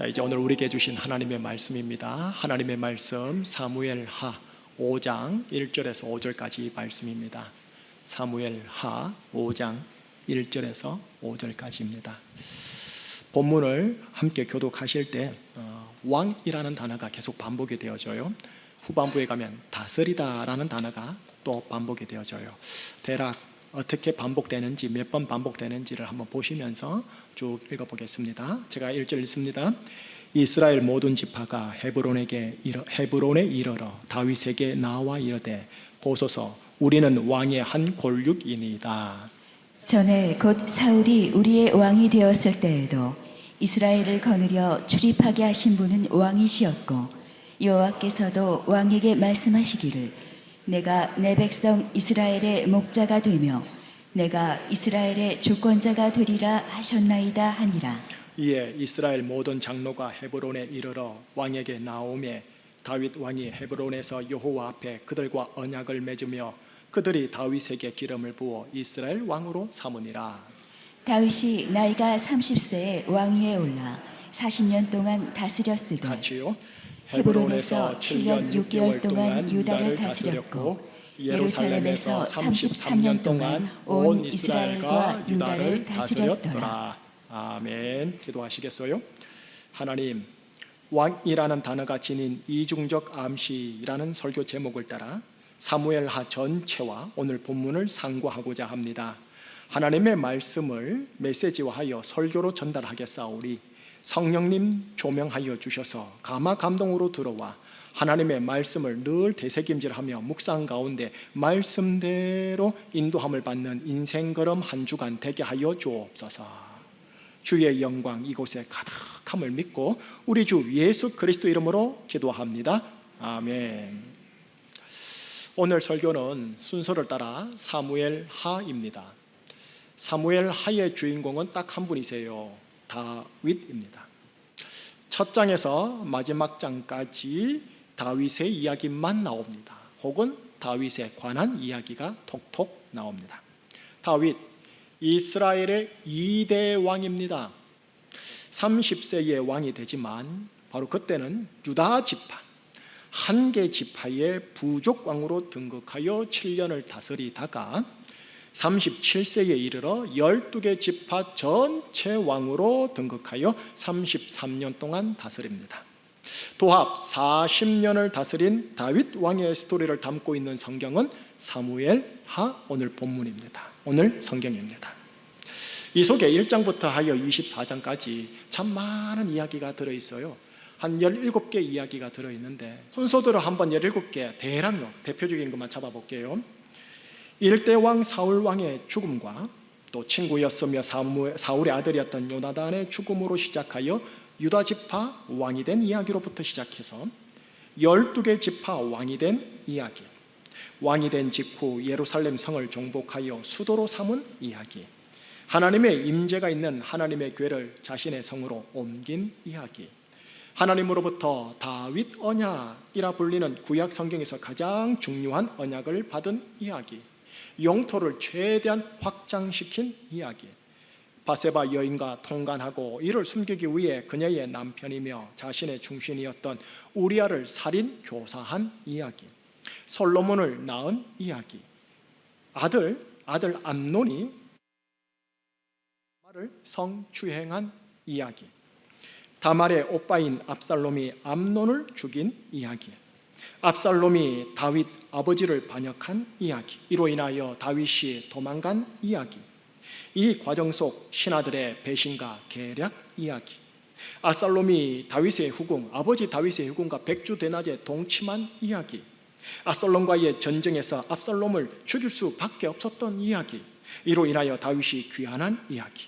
자, 이제 오늘 우리에게 주신 하나님의 말씀입니다. 하나님의 말씀 사무엘하 5장 1절에서 5절까지 말씀입니다. 사무엘하 5장 1절에서 5절까지입니다. 본문을 함께 교독하실 때 왕이라는 단어가 계속 반복이 되어져요. 후반부에 가면 다스리다라는 단어가 또 반복이 되어져요. 대략 어떻게 반복되는지, 몇 번 반복되는지를 한번 보시면서 쭉 읽어보겠습니다. 제가 1절 읽습니다. 이스라엘 모든 지파가 헤브론에 이르러 다윗에게 나와 이르되 보소서 우리는 왕의 한 골육이니이다. 전에 곧 사울이 우리의 왕이 되었을 때에도 이스라엘을 거느려 출입하게 하신 분은 왕이시었고 여호와께서도 왕에게 말씀하시기를 내가 내 백성 이스라엘의 목자가 되며 내가 이스라엘의 주권자가 되리라 하셨나이다 하니라. 이에 이스라엘 모든 장로가 헤브론에 이르러 왕에게 나오매 다윗 왕이 헤브론에서 여호와 앞에 그들과 언약을 맺으며 그들이 다윗에게 기름을 부어 이스라엘 왕으로 삼으니라. 다윗이 나이가 30세에 왕위에 올라 40년 동안 다스렸으되 같이요. 헤브론에서 7년 6개월 동안 유다를 다스렸고 예루살렘에서 33년 동안 온 이스라엘과 유다를 다스렸더라. 아멘. 기도하시겠어요? 하나님, 왕이라는 단어가 지닌 이중적 암시라는 설교 제목을 따라 사무엘하 전체와 오늘 본문을 상고하고자 합니다. 하나님의 말씀을 메시지화하여 설교로 전달하겠사오니 성령님 조명하여 주셔서 감화 감동으로 들어와 하나님의 말씀을 늘 되새김질하며 묵상 가운데 말씀대로 인도함을 받는 인생걸음 한 주간 되게 하여 주옵소서. 주의 영광 이곳에 가득함을 믿고 우리 주 예수 그리스도 이름으로 기도합니다. 아멘. 오늘 설교는 순서를 따라 사무엘하입니다. 사무엘하의 주인공은 딱 한 분이세요. 다윗입니다. 첫 장에서 마지막 장까지 다윗의 이야기만 나옵니다. 혹은 다윗에 관한 이야기가 톡톡 나옵니다. 다윗, 이스라엘의 2대 왕입니다. 30세에 왕이 되지만 바로 그때는 유다 지파, 한 개 지파의 부족 왕으로 등극하여 7년을 다스리다가 37세에 이르러 12개 지파 전체 왕으로 등극하여 33년 동안 다스립니다. 도합 40년을 다스린 다윗 왕의 스토리를 담고 있는 성경은 사무엘하 오늘 본문입니다. 오늘 성경입니다. 이 속에 1장부터 하여 24장까지 참 많은 이야기가 들어있어요. 한 17개 이야기가 들어있는데 순서대로 한번 17개 대략 대표적인 것만 잡아볼게요. 1대 왕 사울 왕의 죽음과 또 친구였으며 사울의 아들이었던 요나단의 죽음으로 시작하여 유다 지파 왕이 된 이야기로부터 시작해서 12개 지파 왕이 된 이야기, 왕이 된 직후 예루살렘 성을 정복하여 수도로 삼은 이야기, 하나님의 임재가 있는 하나님의 궤를 자신의 성으로 옮긴 이야기, 하나님으로부터 다윗 언약이라 불리는 구약 성경에서 가장 중요한 언약을 받은 이야기, 영토를 최대한 확장시킨 이야기, 바세바 여인과 통간하고 이를 숨기기 위해 그녀의 남편이며 자신의 중신이었던 우리아를 살인 교사한 이야기, 솔로몬을 낳은 이야기, 아들 암논이 다말을 성추행한 이야기, 다말의 오빠인 압살롬이 암논을 죽인 이야기, 압살롬이 다윗 아버지를 반역한 이야기, 이로 인하여 다윗이 도망간 이야기, 이 과정 속 신하들의 배신과 계략 이야기, 압살롬이 다윗의 후궁, 아버지 다윗의 후궁과 백주대낮에 동침한 이야기, 압살롬과의 전쟁에서 압살롬을 죽일 수밖에 없었던 이야기, 이로 인하여 다윗이 귀환한 이야기,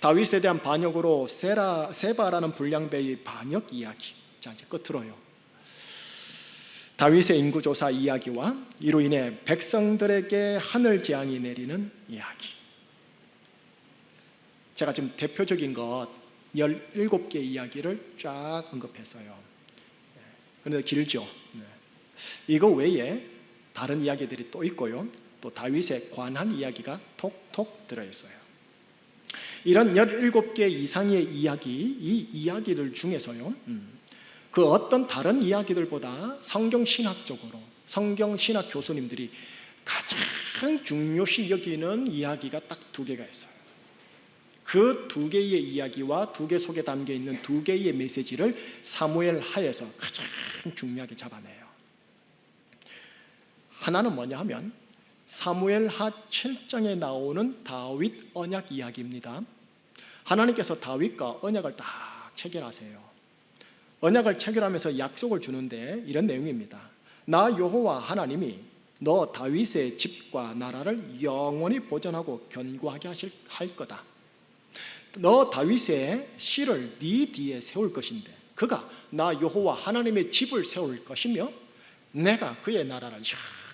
다윗에 대한 반역으로 세바라는 불량배의 반역 이야기. 자, 이제 끝으로요. 다윗의 인구조사 이야기와 이로 인해 백성들에게 하늘 재앙이 내리는 이야기. 제가 지금 대표적인 것 17개 이야기를 쫙 언급했어요. 그런데 길죠. 이거 외에 다른 이야기들이 또 있고요. 또 다윗에 관한 이야기가 톡톡 들어있어요. 이런 17개 이상의 이야기, 이 이야기들 중에서요, 그 어떤 다른 이야기들보다 성경 신학적으로, 성경 신학 교수님들이 가장 중요시 여기는 이야기가 딱 두 개가 있어요. 그 두 개의 이야기와 두 개 속에 담겨 있는 두 개의 메시지를 사무엘 하에서 가장 중요하게 잡아내요. 하나는 뭐냐 하면 사무엘 하 7장에 나오는 다윗 언약 이야기입니다. 하나님께서 다윗과 언약을 딱 체결하세요. 언약을 체결하면서 약속을 주는데 이런 내용입니다. 나 여호와 하나님이 너 다윗의 집과 나라를 영원히 보존하고 견고하게 할 거다. 너 다윗의 씨를 네 뒤에 세울 것인데 그가 나 여호와 하나님의 집을 세울 것이며 내가 그의 나라를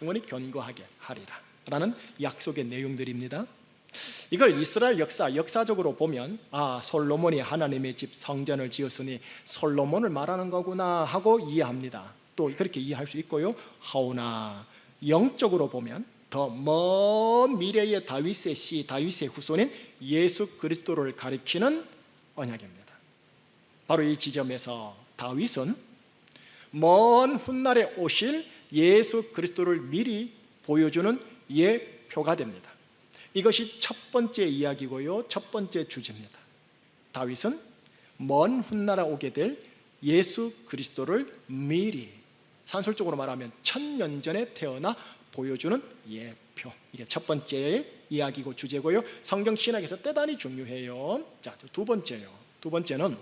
영원히 견고하게 하리라 라는 약속의 내용들입니다. 이걸 이스라엘 역사적으로 보면 솔로몬이 하나님의 집 성전을 지었으니 솔로몬을 말하는 거구나 하고 이해합니다. 또 그렇게 이해할 수 있고요. 하오나 영적으로 보면 더 먼 미래의 다윗의 씨, 다윗의 후손인 예수 그리스도를 가리키는 언약입니다. 바로 이 지점에서 다윗은 먼 훗날에 오실 예수 그리스도를 미리 보여주는 예표가 됩니다. 이것이 첫 번째 이야기고요, 첫 번째 주제입니다. 다윗은 먼 훗날에 오게 될 예수 그리스도를 미리, 산술적으로 말하면 1000년 전에 태어나 보여주는 예표. 이게 첫 번째 이야기고 주제고요. 성경 신학에서 대단히 중요해요. 자, 두 번째요. 두 번째는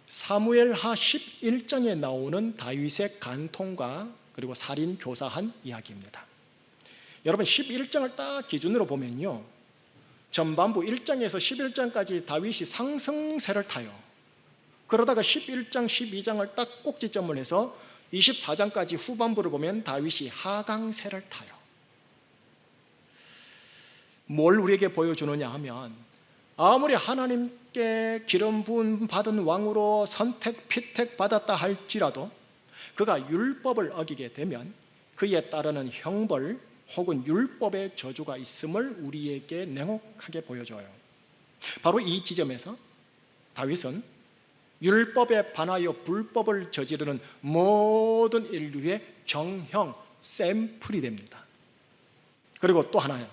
사무엘하 11장에 나오는 다윗의 간통과 그리고 살인 교사한 이야기입니다. 여러분 11장을 딱 기준으로 보면요, 전반부 1장에서 11장까지 다윗이 상승세를 타요. 그러다가 11장, 12장을 딱 꼭지점을 해서 24장까지 후반부를 보면 다윗이 하강세를 타요. 뭘 우리에게 보여주느냐 하면 아무리 하나님께 기름 부음 받은 왕으로 피택 받았다 할지라도 그가 율법을 어기게 되면 그에 따르는 형벌 혹은 율법의 저주가 있음을 우리에게 냉혹하게 보여줘요. 바로 이 지점에서 다윗은 율법에 반하여 불법을 저지르는 모든 인류의 정형 샘플이 됩니다. 그리고 또 하나요.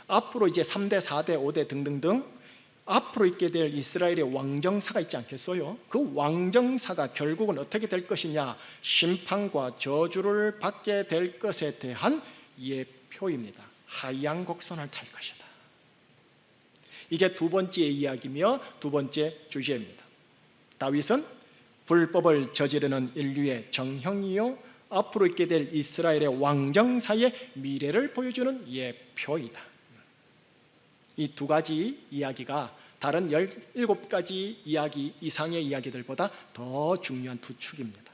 앞으로 이제 3대, 4대, 5대 등등등 앞으로 있게 될 이스라엘의 왕정사가 있지 않겠어요? 그 왕정사가 결국은 어떻게 될 것이냐, 심판과 저주를 받게 될 것에 대한 예표입니다. 하얀 곡선을 탈 것이다. 이게 두 번째 이야기며 두 번째 주제입니다. 다윗은 불법을 저지르는 인류의 정형이요 앞으로 있게 될 이스라엘의 왕정사의 미래를 보여주는 예표이다. 이 두 가지 이야기가 다른 17가지 이야기 이상의 이야기들보다 더 중요한 두 축입니다.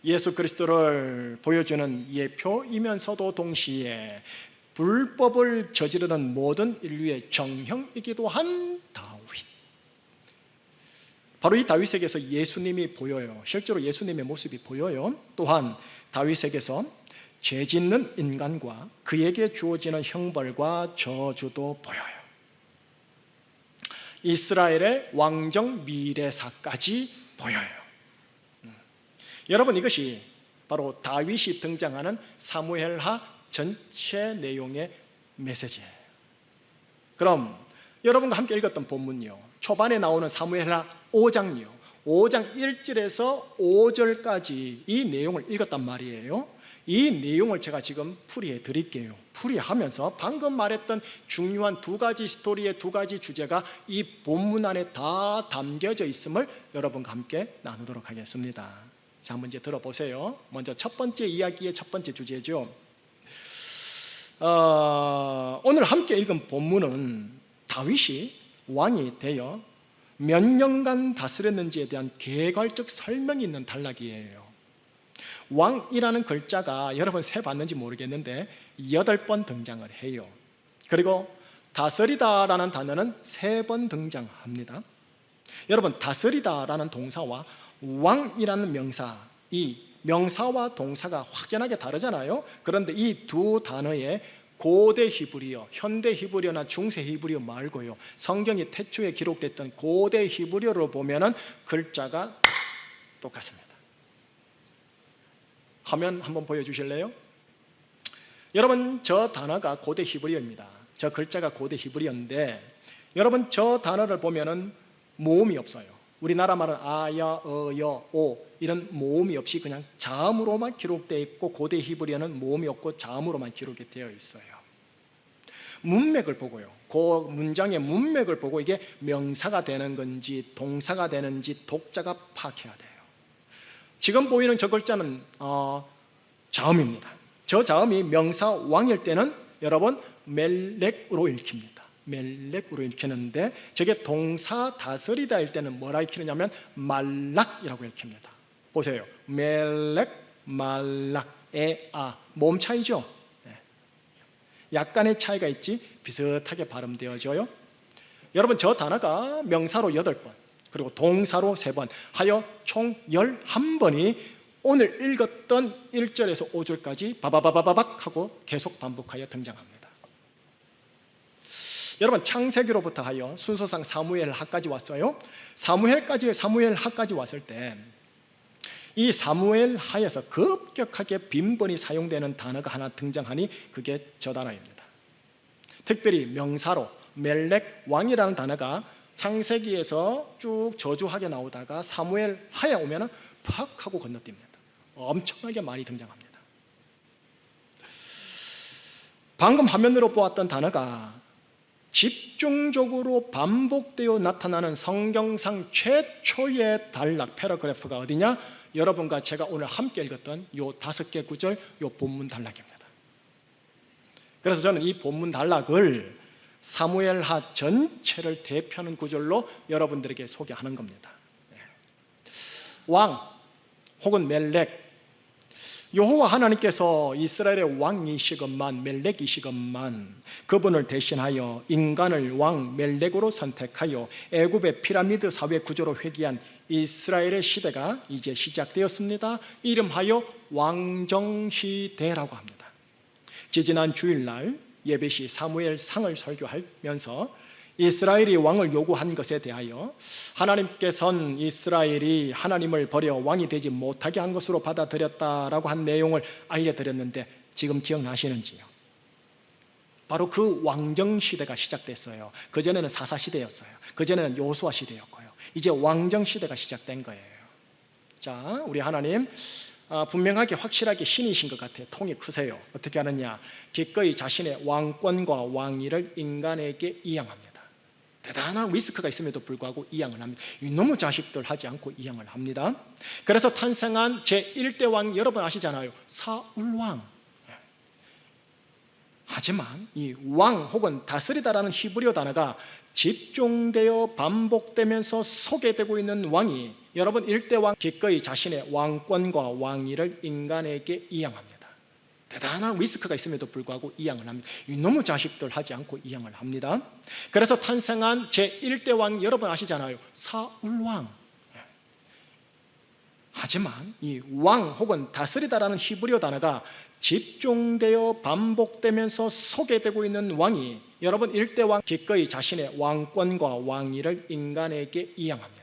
예수 그리스도를 보여주는 예표이면서도 동시에 불법을 저지르는 모든 인류의 정형이기도 한 다윗. 바로 이 다윗에게서 예수님이 보여요. 실제로 예수님의 모습이 보여요. 또한 다윗에게서 죄 짓는 인간과 그에게 주어지는 형벌과 저주도 보여요. 이스라엘의 왕정 미래사까지 보여요. 여러분, 이것이 바로 다윗이 등장하는 사무엘하 전체 내용의 메시지예요. 그럼 여러분과 함께 읽었던 본문요, 초반에 나오는 사무엘하 5장이요, 5장 1절에서 5절까지 이 내용을 읽었단 말이에요. 이 내용을 제가 지금 풀이해 드릴게요. 풀이하면서 방금 말했던 중요한 두 가지 스토리의 두 가지 주제가 이 본문 안에 다 담겨져 있음을 여러분과 함께 나누도록 하겠습니다. 자, 한번 이제 들어보세요. 먼저 첫 번째 이야기의 첫 번째 주제죠. 오늘 함께 읽은 본문은 다윗이 왕이 되어 몇 년간 다스렸는지에 대한 개괄적 설명이 있는 단락이에요. 왕이라는 글자가 여러분 세봤는지 모르겠는데 8번 등장을 해요. 그리고 다스리다라는 단어는 3번 등장합니다. 여러분, 다스리다라는 동사와 왕이라는 명사, 이 명사와 동사가 확연하게 다르잖아요. 그런데 이 두 단어의 고대 히브리어, 현대 히브리어나 중세 히브리어 말고요, 성경이 태초에 기록됐던 고대 히브리어로 보면은 글자가 똑같습니다. 화면 한번 보여주실래요? 여러분, 저 단어가 고대 히브리어입니다. 저 글자가 고대 히브리어인데, 여러분 저 단어를 보면은 모음이 없어요. 우리나라 말은 아야, 어여, 오 이런 모음이 없이 그냥 자음으로만 기록되어 있고, 고대 히브리어는 모음이 없고 자음으로만 기록이 되어 있어요. 문맥을 보고요, 그 문장의 문맥을 보고 이게 명사가 되는 건지 동사가 되는지 독자가 파악해야 돼요. 지금 보이는 저 글자는 자음입니다. 저 자음이 명사 왕일 때는 여러분 멜렉으로 읽힙니다. 멜렉으로 읽히는데, 저게 동사 다스리다일 때는 뭐라 읽히느냐면 말락이라고 읽힙니다. 보세요. 멜렉, 말락, 에아, 모음 차이죠. 약간의 차이가 있지 비슷하게 발음되어져요. 여러분, 저 단어가 명사로 8번, 그리고 동사로 3번 하여 총 11번이 오늘 읽었던 1절에서 5절까지 바바바바박 하고 계속 반복하여 등장합니다. 여러분, 창세기로부터 하여 순서상 사무엘하까지 왔어요. 사무엘하까지 왔을 때 이 사무엘하에서 급격하게 빈번히 사용되는 단어가 하나 등장하니 그게 저 단어입니다. 특별히 명사로 멜렉 왕이라는 단어가 창세기에서 쭉 저주하게 나오다가 사무엘하에 오면은 팍 하고 건너뜁니다. 엄청나게 많이 등장합니다. 방금 화면으로 보았던 단어가 집중적으로 반복되어 나타나는 성경상 최초의 단락 패러그래프가 어디냐? 여러분과 제가 오늘 함께 읽었던 요 5개 구절, 요 본문 단락입니다. 그래서 저는 이 본문 단락을 사무엘하 전체를 대표하는 구절로 여러분들에게 소개하는 겁니다. 왕 혹은 멜렉, 여호와 하나님께서 이스라엘의 왕이시건만 멜렉이시건만 그분을 대신하여 인간을 왕 멜렉으로 선택하여 애굽의 피라미드 사회 구조로 회귀한 이스라엘의 시대가 이제 시작되었습니다. 이름하여 왕정시대라고 합니다. 지지난 주일날 예배시 사무엘상을 설교하면서 이스라엘이 왕을 요구한 것에 대하여 하나님께서는 이스라엘이 하나님을 버려 왕이 되지 못하게 한 것으로 받아들였다라고 한 내용을 알려드렸는데, 지금 기억나시는지요? 바로 그 왕정시대가 시작됐어요. 그전에는 사사시대였어요. 그전에는 요수아 시대였고요. 이제 왕정시대가 시작된 거예요. 자, 우리 하나님 분명하게 확실하게 신이신 것 같아요. 통이 크세요. 어떻게 하느냐? 기꺼이 자신의 왕권과 왕위를 인간에게 이양합니다. 대단한 리스크가 있음에도 불구하고 이양을 합니다. 이놈의 자식들 하지 않고 이양을 합니다. 그래서 탄생한 제1대 왕 여러분 아시잖아요. 사울왕. 하지만 이 왕 혹은 다스리다라는 히브리어 단어가 집중되어 반복되면서 소개되고 있는 왕이 여러분 1대 왕 기꺼이 자신의 왕권과 왕위를 인간에게 이양합니다. 대단한 리스크가 있음에도 불구하고 이양을 합니다. 이놈의 자식들 하지 않고 이양을 합니다. 그래서 탄생한 제1대 왕 여러분 아시잖아요. 사울왕. 하지만 이 왕 혹은 다스리다라는 히브리어 단어가 집중되어 반복되면서 소개되고 있는 왕이 여러분 1대 왕 기꺼이 자신의 왕권과 왕위를 인간에게 이양합니다.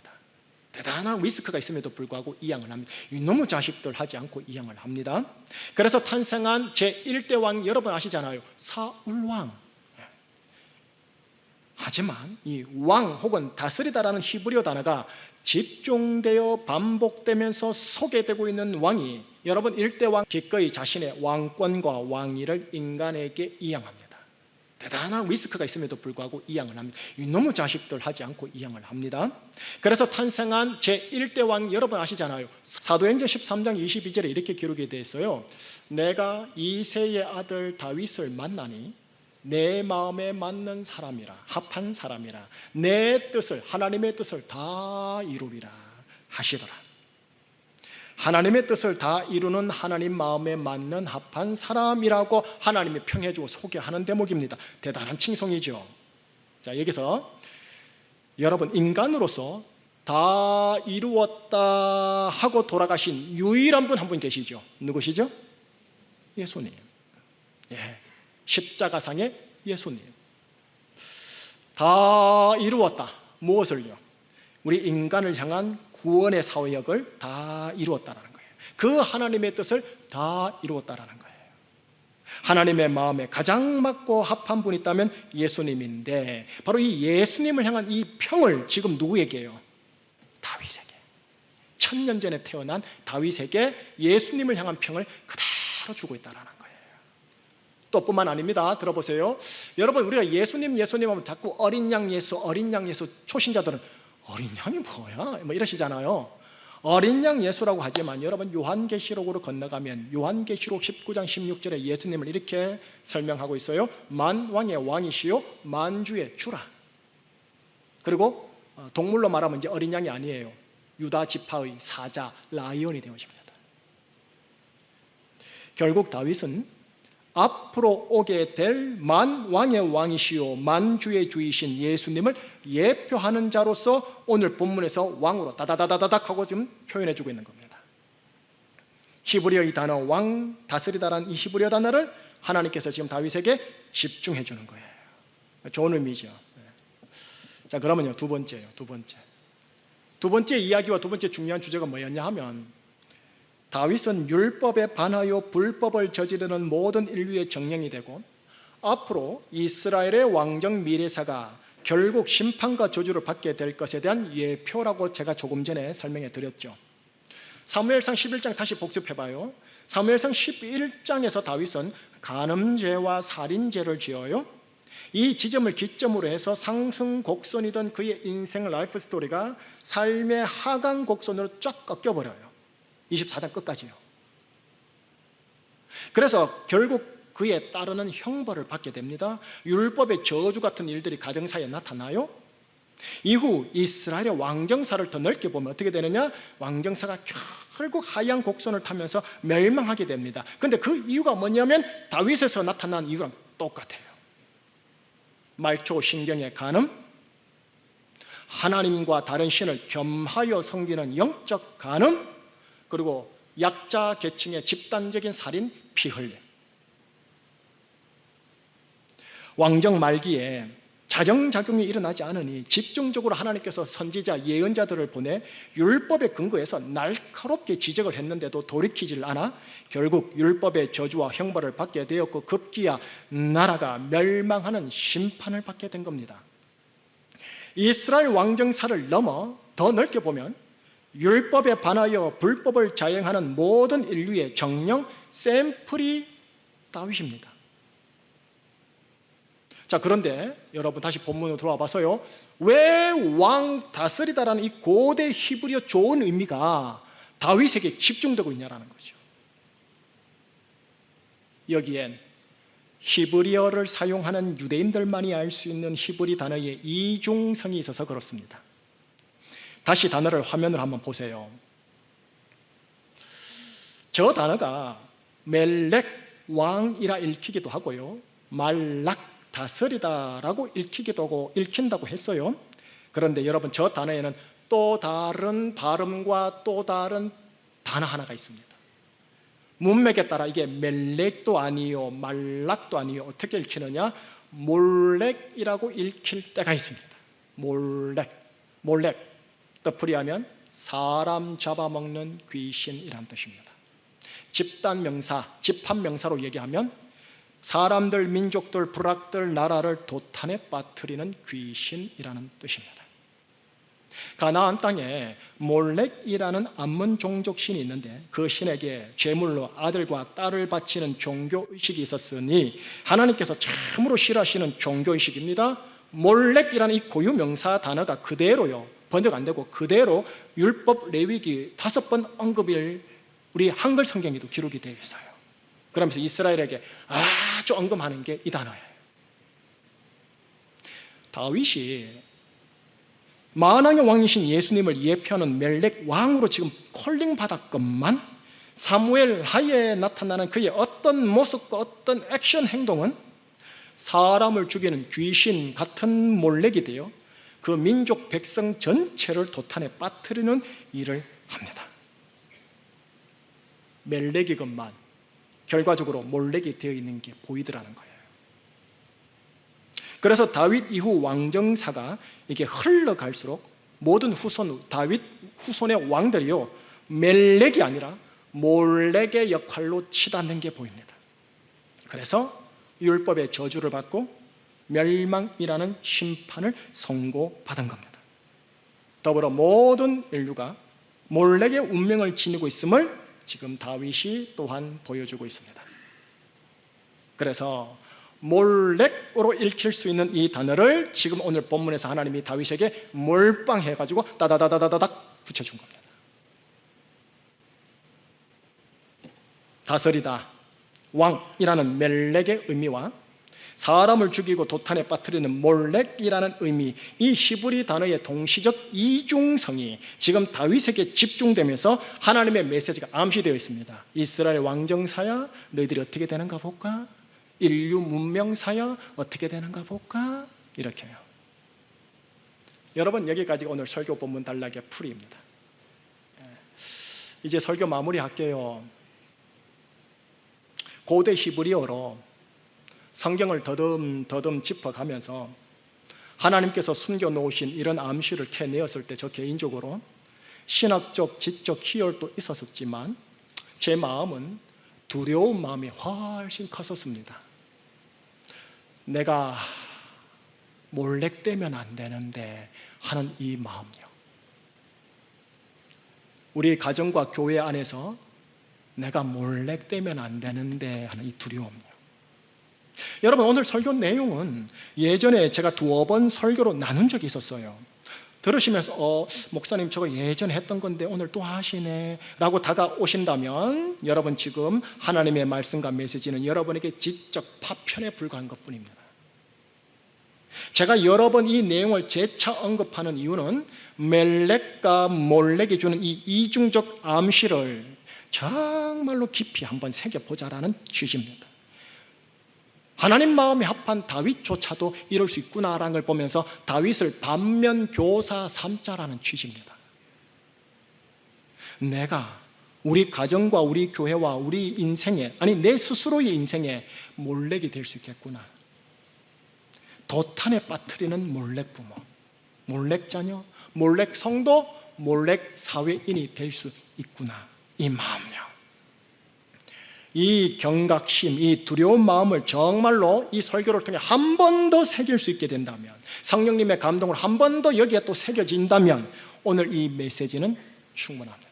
대단한 리스크가 있음에도 불구하고 이양을 합니다. 이놈의 자식들 하지 않고 이양을 합니다. 그래서 탄생한 제1대 왕 여러분 아시잖아요. 사울왕. 하지만 이 왕 혹은 다스리다라는 히브리어 단어가 집중되어 반복되면서 소개되고 있는 왕이 여러분 1대 왕 기꺼이 자신의 왕권과 왕위를 인간에게 이양합니다. 대단한 리스크가 있음에도 불구하고 이양을 합니다. 이놈의 자식들 하지 않고 이양을 합니다. 그래서 탄생한 제1대 왕 여러분 아시잖아요. 사도행전 13장 22절에 이렇게 기록이 되어 있어요. 내가 이새의 아들 다윗을 만나니 내 마음에 맞는 사람이라, 합한 사람이라, 내 뜻을, 하나님의 뜻을 다 이루리라 하시더라. 하나님의 뜻을 다 이루는 하나님 마음에 맞는 합한 사람이라고 하나님이 평해주고 소개하는 대목입니다. 대단한 칭송이죠. 자, 여기서 여러분 인간으로서 다 이루었다 하고 돌아가신 유일한 분 한 분 계시죠. 누구시죠? 예수님. 예. 십자가상의 예수님. 다 이루었다. 무엇을요? 우리 인간을 향한 구원의 사역을 다 이루었다는 거예요. 그 하나님의 뜻을 다 이루었다는 거예요. 하나님의 마음에 가장 맞고 합한 분이 있다면 예수님인데, 바로 이 예수님을 향한 이 평을 지금 누구에게요? 다윗에게. 1000년 전에 태어난 다윗에게 예수님을 향한 평을 그대로 주고 있다는 거예요. 또 뿐만 아닙니다. 들어보세요. 여러분, 우리가 예수님 하면 자꾸 어린 양 예수, 어린 양 예수, 초신자들은 어린 양이 뭐야? 뭐 이러시잖아요. 어린 양 예수라고 하지만 여러분, 요한계시록으로 건너가면 요한계시록 19장 16절에 예수님을 이렇게 설명하고 있어요. 만왕의 왕이시요 만주의 주라. 그리고 동물로 말하면 이제 어린 양이 아니에요. 유다 지파의 사자, 라이온이 되어집니다. 결국 다윗은 앞으로 오게 될 만왕의 왕이시요 만주의 주이신 예수님을 예표하는 자로서 오늘 본문에서 왕으로 다다다다닥 하고 지금 표현해주고 있는 겁니다. 히브리어 이 단어 왕, 다스리다라는 이 히브리어 단어를 하나님께서 지금 다윗에게 집중해 주는 거예요. 좋은 의미죠. 자, 그러면요, 두 번째요. 두 번째 이야기와 두 번째 중요한 주제가 뭐였냐 하면, 다윗은 율법에 반하여 불법을 저지르는 모든 인류의 정령이 되고, 앞으로 이스라엘의 왕정 미래사가 결국 심판과 저주를 받게 될 것에 대한 예표라고 제가 조금 전에 설명해 드렸죠. 사무엘상 11장 다시 복습해봐요. 사무엘상 11장에서 다윗은 간음죄와 살인죄를 지어요. 이 지점을 기점으로 해서 상승곡선이던 그의 인생 라이프 스토리가 삶의 하강 곡선으로 쫙 꺾여버려요. 24장 끝까지요. 그래서 결국 그에 따르는 형벌을 받게 됩니다. 율법의 저주 같은 일들이 가정사에 나타나요. 이후 이스라엘의 왕정사를 더 넓게 보면 어떻게 되느냐? 왕정사가 결국 하향 곡선을 타면서 멸망하게 됩니다. 그런데 그 이유가 뭐냐면 다윗에서 나타난 이유랑 똑같아요. 말초 신경의 간음, 하나님과 다른 신을 겸하여 섬기는 영적 간음, 그리고 약자 계층의 집단적인 살인, 피 흘림. 왕정 말기에 자정작용이 일어나지 않으니 집중적으로 하나님께서 선지자, 예언자들을 보내 율법에 근거해서 날카롭게 지적을 했는데도 돌이키질 않아 결국 율법의 저주와 형벌을 받게 되었고, 급기야 나라가 멸망하는 심판을 받게 된 겁니다. 이스라엘 왕정사를 넘어 더 넓게 보면 율법에 반하여 불법을 자행하는 모든 인류의 정령 샘플이 다윗입니다. 자, 그런데 여러분 다시 본문으로 들어와 봐서요, 왜 왕 다스리다라는 이 고대 히브리어 좋은 의미가 다윗에게 집중되고 있냐라는 거죠. 여기엔 히브리어를 사용하는 유대인들만이 알 수 있는 히브리 단어의 이중성이 있어서 그렇습니다. 다시 단어를 화면을 한번 보세요. 저 단어가 멜렉, 왕이라 읽히기도 하고요, 말락, 다스리다라고 읽히기도 하고 읽힌다고 했어요. 그런데 여러분, 저 단어에는 또 다른 발음과 또 다른 단어 하나가 있습니다. 문맥에 따라 이게 멜렉도 아니요 말락도 아니요 어떻게 읽히느냐? 몰렉이라고 읽힐 때가 있습니다. 몰렉. 뜻풀이하면 사람 잡아먹는 귀신이란 뜻입니다. 집단명사, 집합명사로 얘기하면 사람들, 민족들, 부락들, 나라를 도탄에 빠뜨리는 귀신이라는 뜻입니다. 가나안 땅에 몰렉이라는 암몬 종족 신이 있는데, 그 신에게 제물로 아들과 딸을 바치는 종교의식이 있었으니 하나님께서 참으로 싫어하시는 종교의식입니다. 몰렉이라는 이 고유명사 단어가 그대로요, 번역 안 되고 그대로 율법 레위기 5번 언급일 우리 한글 성경에도 기록이 되어 있어요. 그러면서 이스라엘에게 아주 언급하는 게 이 단어예요. 다윗이 만왕의 왕이신 예수님을 예표하는 멜렉 왕으로 지금 콜링 받았건만, 사무엘 하에 나타나는 그의 어떤 모습과 어떤 액션 행동은 사람을 죽이는 귀신 같은 몰렉이 되어 그 민족 백성 전체를 도탄에 빠뜨리는 일을 합니다. 멜렉이건만 결과적으로 몰렉이 되어 있는 게 보이더라는 거예요. 그래서 다윗 이후 왕정사가 이게 흘러갈수록 모든 후손, 다윗 후손의 왕들이요, 멜렉이 아니라 몰렉의 역할로 치닫는 게 보입니다. 그래서 율법의 저주를 받고 멸망이라는 심판을 선고받은 겁니다. 더불어 모든 인류가 몰렉의 운명을 지니고 있음을 지금 다윗이 또한 보여주고 있습니다. 그래서 몰렉으로 읽힐 수 있는 이 단어를 지금 오늘 본문에서 하나님이 다윗에게 몰빵해가지고 따다다다다닥 붙여준 겁니다. 다스리다, 왕이라는 멜렉의 의미와 사람을 죽이고 도탄에 빠뜨리는 몰렉이라는 의미, 이 히브리 단어의 동시적 이중성이 지금 다윗에게 집중되면서 하나님의 메시지가 암시되어 있습니다. 이스라엘 왕정사야, 너희들이 어떻게 되는가 볼까? 인류 문명사야, 어떻게 되는가 볼까? 이렇게요. 여러분, 여기까지가 오늘 설교 본문 단락의 풀이입니다. 이제 설교 마무리할게요. 고대 히브리어로 성경을 더듬더듬 짚어가면서 하나님께서 숨겨놓으신 이런 암시를 캐내었을 때 저 개인적으로 신학적, 지적 희열도 있었지만 제 마음은 두려운 마음이 훨씬 컸었습니다. 내가 몰렉되면 안 되는데 하는 이 마음요. 우리 가정과 교회 안에서 내가 몰렉되면 안 되는데 하는 이 두려움요. 여러분, 오늘 설교 내용은 예전에 제가 두어 번 설교로 나눈 적이 있었어요. 들으시면서 목사님 저거 예전에 했던 건데 오늘 또 하시네 라고 다가오신다면 여러분, 지금 하나님의 말씀과 메시지는 여러분에게 지적 파편에 불과한 것뿐입니다. 제가 여러 번 이 내용을 재차 언급하는 이유는 멜렉과 몰렉이 주는 이 이중적 암시를 정말로 깊이 한번 새겨보자라는 취지입니다. 하나님 마음에 합한 다윗조차도 이럴 수 있구나라는 걸 보면서 다윗을 반면교사 삼자라는 취지입니다. 내가 우리 가정과 우리 교회와 우리 인생에, 아니 내 스스로의 인생에 몰렉이 될 수 있겠구나. 도탄에 빠뜨리는 몰렉 부모, 몰렉 자녀, 몰렉 성도, 몰렉 사회인이 될 수 있구나. 이 마음요. 이 경각심, 이 두려운 마음을 정말로 이 설교를 통해 한 번 더 새길 수 있게 된다면, 성령님의 감동을 한 번 더 여기에 또 새겨진다면 오늘 이 메시지는 충분합니다.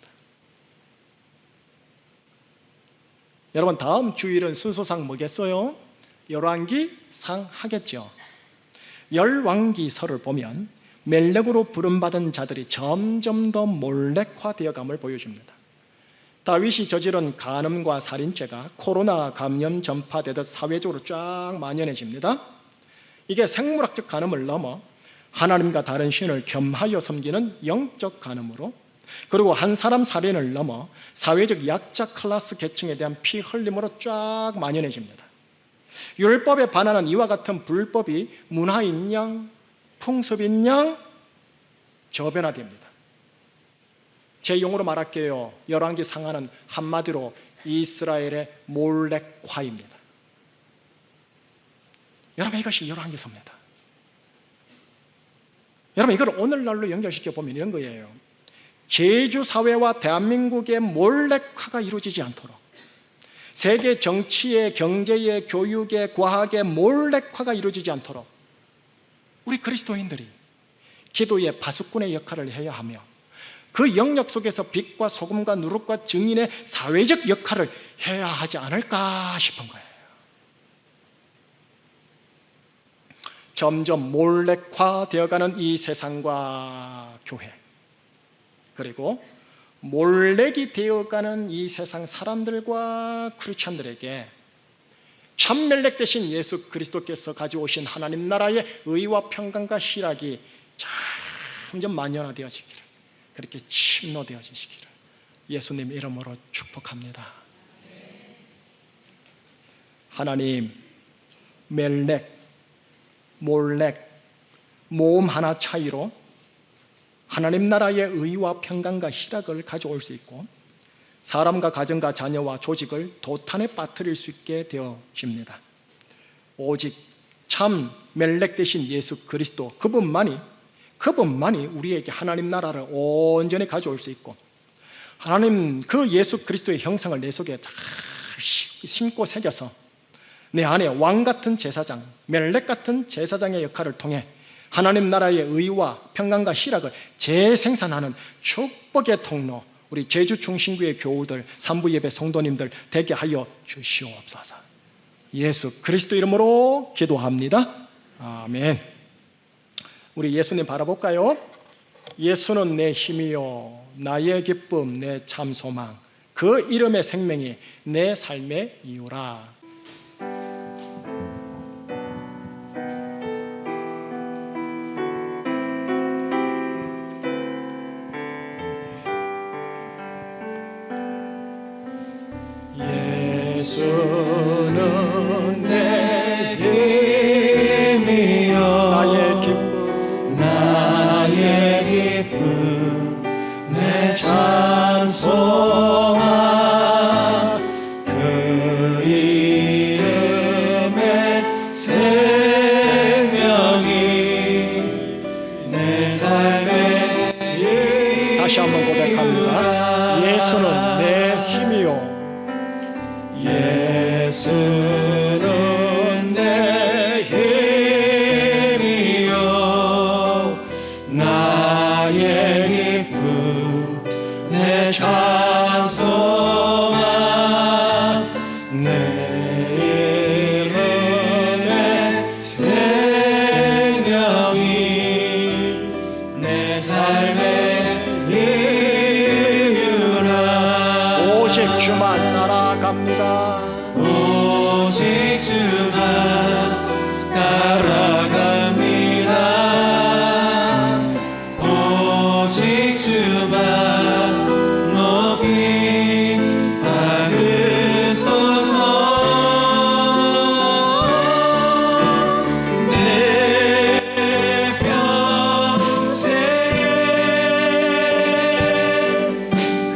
여러분, 다음 주일은 순서상 뭐겠어요? 열왕기상 하겠죠. 열왕기서를 보면 멜렉으로 부름받은 자들이 점점 더 몰렉화되어감을 보여줍니다. 다윗이 저지른 간음과 살인죄가 코로나 감염 전파되듯 사회적으로 쫙 만연해집니다. 이게 생물학적 간음을 넘어 하나님과 다른 신을 겸하여 섬기는 영적 간음으로, 그리고 한 사람 살인을 넘어 사회적 약자 클래스 계층에 대한 피 흘림으로 쫙 만연해집니다. 율법에 반하는 이와 같은 불법이 문화인 양, 풍습인 양 저변화됩니다. 제 용어로 말할게요. 열왕기 상하는 한마디로 이스라엘의 몰렉화입니다. 여러분, 이것이 열왕기서입니다. 여러분, 이걸 오늘날로 연결시켜 보면 이런 거예요. 제주 사회와 대한민국의 몰렉화가 이루어지지 않도록, 세계 정치의, 경제의, 교육의, 과학의 몰렉화가 이루어지지 않도록 우리 그리스도인들이 기도의 파수꾼의 역할을 해야 하며, 그 영역 속에서 빛과 소금과 누룩과 증인의 사회적 역할을 해야 하지 않을까 싶은 거예요. 점점 몰렉화되어가는 이 세상과 교회, 그리고 몰렉이 되어가는 이 세상 사람들과 크리스찬들에게 참 멜렉 대신 예수 그리스도께서 가져오신 하나님 나라의 의와 평강과 희락이 점점 만연화되어지기를, 그렇게 침노되어지시기를 예수님 이름으로 축복합니다. 하나님, 멜렉, 몰렉, 모음 하나 차이로 하나님 나라의 의와 평강과 희락을 가져올 수 있고, 사람과 가정과 자녀와 조직을 도탄에 빠뜨릴 수 있게 되어집니다. 오직 참 멜렉 대신 예수 그리스도 그분만이 우리에게 하나님 나라를 온전히 가져올 수 있고, 하나님 그 예수 그리스도의 형상을 내 속에 잘 심고 새겨서 내 안에 왕 같은 제사장, 멜렉 같은 제사장의 역할을 통해 하나님 나라의 의와 평강과 희락을 재생산하는 축복의 통로, 우리 제주 충신교회 교우들, 산부예배 성도님들 되게 하여 주시옵소서. 예수 그리스도 이름으로 기도합니다. 아멘. 우리 예수님 바라볼까요? 예수는 내 힘이요 나의 기쁨, 내 참 소망, 그 이름의 생명이 내 삶의 이유라. 예수는 내 힘이요 나의 기쁨, 나의 기쁨, 내 참 소망, 그 이름의 생명이 내 삶의 이유라. 다시 한번 고백합니다. 예수는 내 힘이요 예수는 내 힘이요 나의 기쁨, 내 참 소망, 내 이름의 생명이 내 삶의 이유라. 오직 주만 따라갑니다. 오직 주만 따라갑니다. 오직 주만 높이 받으소서. 내 평생에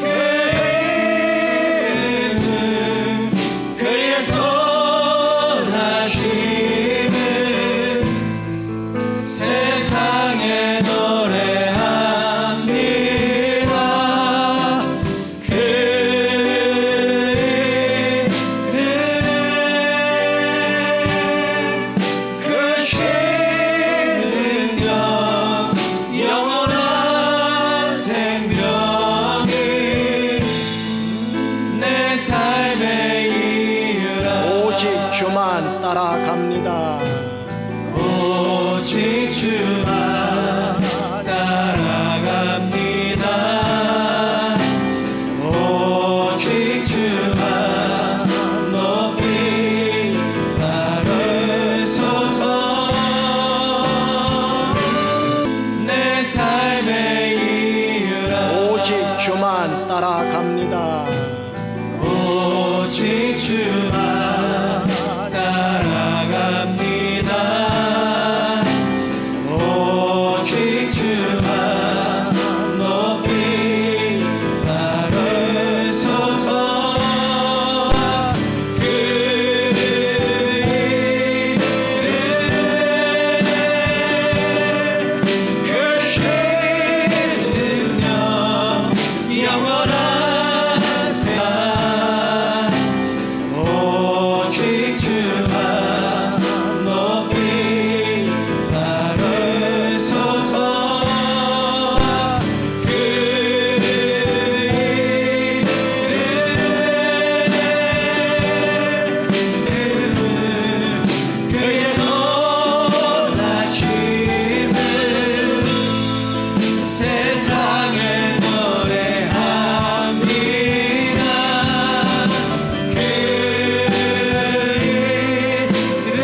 그 이름은 그의 선하심을 세상에 노래합니다. 그 이름 그 신은요 영원한 생명이 내 삶의 이유라. 오직 주만 따라갑니다. 오직 주만 따라갑니다. 오직 주만 높이 받으소서. 내 삶의 이유라. 오직 주만 따라갑니다. 오직 주만 따라갑니다. 오직 주만 높이 받으소서. 그 이름 그 신은요 영원한 생명. 오직 주만 높이 받으소서. 그 이름 그의 선하심을 세상에 노래합니다. 그 이름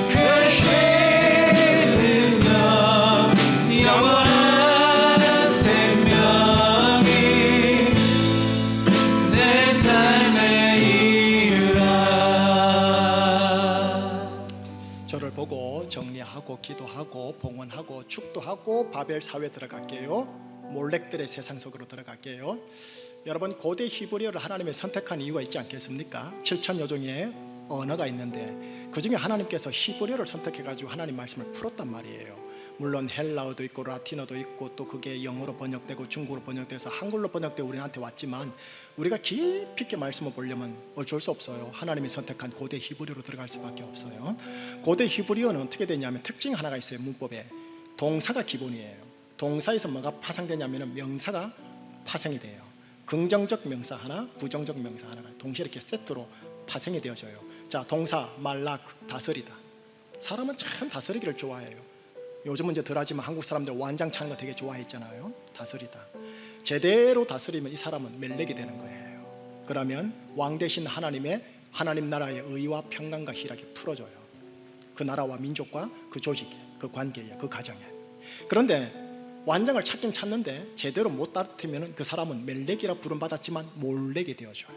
그 신은요 영원한 생명이 내 삶의 이유라. 저를 보고 정리하고 기도하고 봉헌하고 축도하고 바벨 사회 들어갈게요. 몰렉들의 세상 속으로 들어갈게요. 여러분 고대 히브리어를 하나님이 선택한 이유가 있지 않겠습니까? 7천여 종의 언어가 있는데 그 중에 하나님께서 히브리어를 선택해가지고 하나님 말씀을 풀었단 말이에요. 물론 헬라어도 있고 라틴어도 있고 또 그게 영어로 번역되고 중국어로 번역돼서 한글로 번역되고 우리한테 왔지만 우리가 깊이 있게 말씀을 보려면 어쩔 수 없어요. 하나님이 선택한 고대 히브리어로 들어갈 수밖에 없어요. 고대 히브리어는 어떻게 되냐면 특징 하나가 있어요. 문법에 동사가 기본이에요. 동사에서 뭐가 파생되냐면 명사가 파생이 돼요. 긍정적 명사 하나, 부정적 명사 하나가 동시에 이렇게 세트로 파생이 되어져요. 자, 동사 말락, 다스리다. 사람은 참 다스리기를 좋아해요. 요즘은 이제 덜하지만 한국 사람들 완장 차는 거 되게 좋아했잖아요. 다스리다. 제대로 다스리면 이 사람은 멜렉이 되는 거예요. 그러면 왕 대신 하나님 나라의 의와 평강과 희락이 풀어져요. 그 나라와 민족과 그 조직에, 그 관계에, 그 가정에. 그런데 완장을 찾긴 찾는데 제대로 못 다스리면 그 사람은 멜렉이라 부름받았지만 몰렉이 되어져요.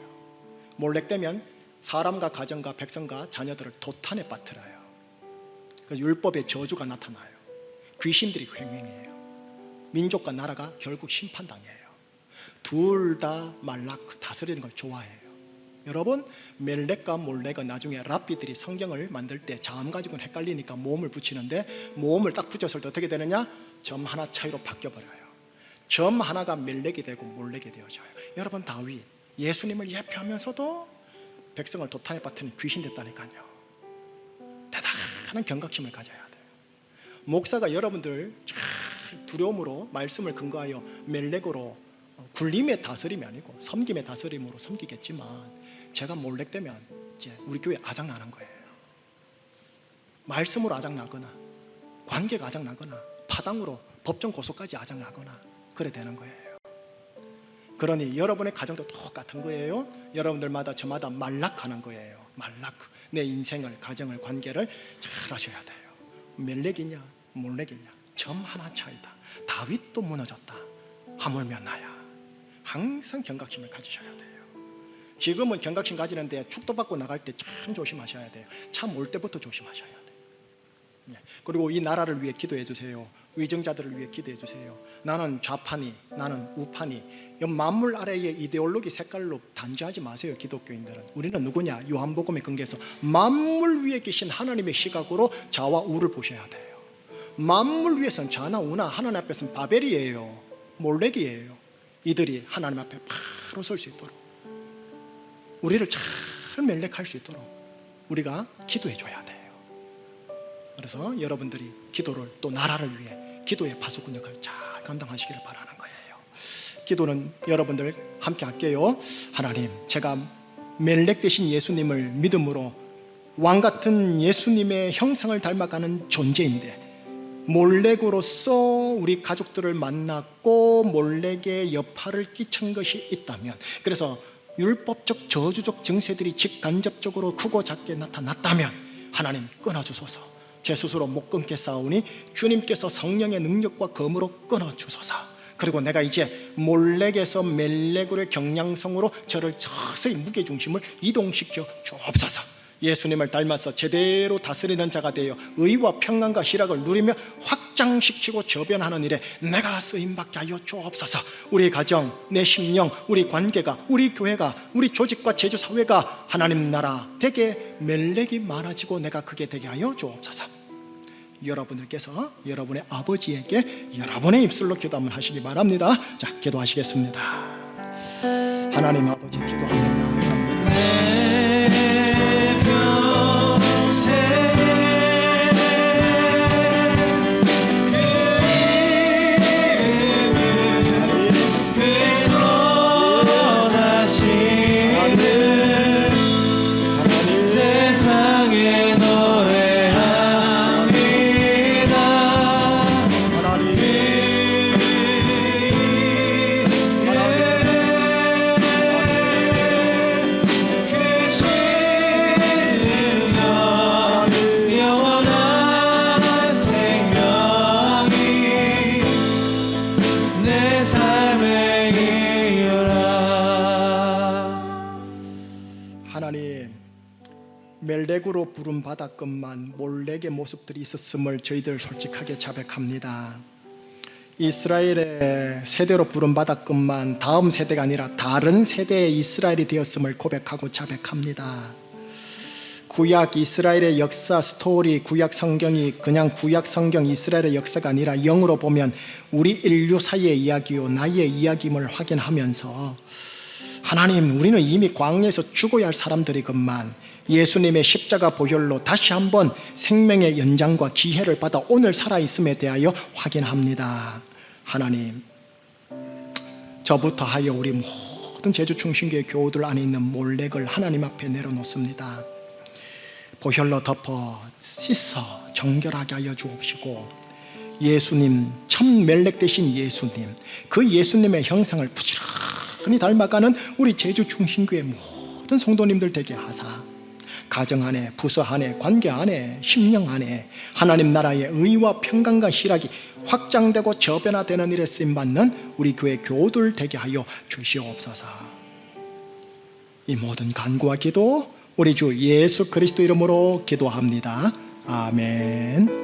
몰렉되면 사람과 가정과 백성과 자녀들을 도탄에 빠뜨려요. 그래서 율법의 저주가 나타나요. 귀신들이 횡행해요. 민족과 나라가 결국 심판당해요. 둘 다 말락, 다스리는 걸 좋아해요. 여러분, 멜렉과 몰렉은 나중에 랍비들이 성경을 만들 때 자음 가지고는 헷갈리니까 모음을 붙이는데 모음을 딱 붙였을 때 어떻게 되느냐? 점 하나 차이로 바뀌어버려요. 점 하나가 멜렉이 되고 몰렉이 되어져요. 여러분, 다윗 예수님을 예표하면서도 백성을 도탄에 빠뜨린 귀신 됐다니까요. 대단한 경각심을 가져야 돼요. 목사가 여러분들 잘 두려움으로 말씀을 근거하여 멜렉으로 굴림의 다스림이 아니고 섬김의 다스림으로 섬기겠지만 제가 몰렉되면 이제 우리 교회 아작나는 거예요. 말씀으로 아작나거나 관계가 아작나거나 파당으로 법정 고소까지 아작나거나 그래 되는 거예요. 그러니 여러분의 가정도 똑같은 거예요. 여러분들마다 저마다 말락하는 거예요. 말락. 내 인생을, 가정을, 관계를 잘 하셔야 돼요. 멜렉이냐 몰렉이냐 점 하나 차이다. 다윗도 무너졌다. 하물며 나야. 항상 경각심을 가지셔야 돼요. 지금은 경각심 가지는데 축도받고 나갈 때 참 조심하셔야 돼요. 차 몰 때부터 조심하셔야 돼요. 그리고 이 나라를 위해 기도해 주세요. 위정자들을 위해 기도해 주세요. 나는 좌파니 나는 우파니 만물 아래의 이데올로기 색깔로 단죄하지 마세요. 기독교인들은. 우리는 누구냐? 요한복음에 근거해서 만물 위에 계신 하나님의 시각으로 좌와 우를 보셔야 돼요. 만물 위에서는 좌나 우나 하나님 앞에서는 바벨이에요. 몰렉이에요. 이들이 하나님 앞에 바로 설 수 있도록 우리를 잘 멜렉할 수 있도록 우리가 기도해 줘야 돼요. 그래서 여러분들이 기도를 또 나라를 위해 기도의 파수꾼 역할을 잘 감당하시기를 바라는 거예요. 기도는 여러분들 함께 할게요. 하나님, 제가 멜렉 대신 예수님을 믿음으로 왕 같은 예수님의 형상을 닮아가는 존재인데 몰렉으로서 우리 가족들을 만났고 몰렉의 여파를 끼친 것이 있다면, 그래서 율법적 저주적 증세들이 직간접적으로 크고 작게 나타났다면 하나님 끊어주소서. 제 스스로 못 끊게 싸우니 주님께서 성령의 능력과 검으로 끊어주소서. 그리고 내가 이제 몰렉에서 멜렉으로의 경량성으로 저를 서서히 무게중심을 이동시켜 주옵소서. 예수님을 닮아서 제대로 다스리는 자가 되어 의와 평강과 희락을 누리며 확장시키고 저변하는 일에 내가 쓰임받게 하여 주옵소서. 우리 가정, 내 심령, 우리 관계가, 우리 교회가, 우리 조직과 제주사회가 하나님 나라 되게 멜렉이 많아지고 내가 그게 되게 하여 주옵소서. 여러분들께서 여러분의 아버지에게 여러분의 입술로 기도 한번 하시기 바랍니다. 자, 기도하시겠습니다. 하나님 아버지 기도합니다. 멜렉으로 부름받았건만 몰렉의 모습들이 있었음을 저희들 솔직하게 자백합니다. 이스라엘의 세대로 부름받았건만 다음 세대가 아니라 다른 세대의 이스라엘이 되었음을 고백하고 자백합니다. 구약 이스라엘의 역사 스토리, 구약 성경이 그냥 구약 성경 이스라엘의 역사가 아니라 영으로 보면 우리 인류 사이의 이야기요 나의 이야기임을 확인하면서 하나님, 우리는 이미 광야에서 죽어야 할 사람들이건만 예수님의 십자가 보혈로 다시 한번 생명의 연장과 기회를 받아 오늘 살아있음에 대하여 확인합니다. 하나님, 저부터 하여 우리 모든 제주충신교회 교우들 안에 있는 몰렉을 하나님 앞에 내려놓습니다. 보혈로 덮어 씻어 정결하게 하여 주옵시고, 예수님, 참 멜렉 되신 예수님, 그 예수님의 형상을 부지런히 닮아가는 우리 제주충신교회 모든 성도님들 되게 하사 가정 안에, 부서 안에, 관계 안에, 심령 안에 하나님 나라의 의와 평강과 희락이 확장되고 저변화되는 일에 쓰임받는 우리 교회 교우들 되게 하여 주시옵소서. 이 모든 간구와 기도 우리 주 예수 그리스도 이름으로 기도합니다. 아멘.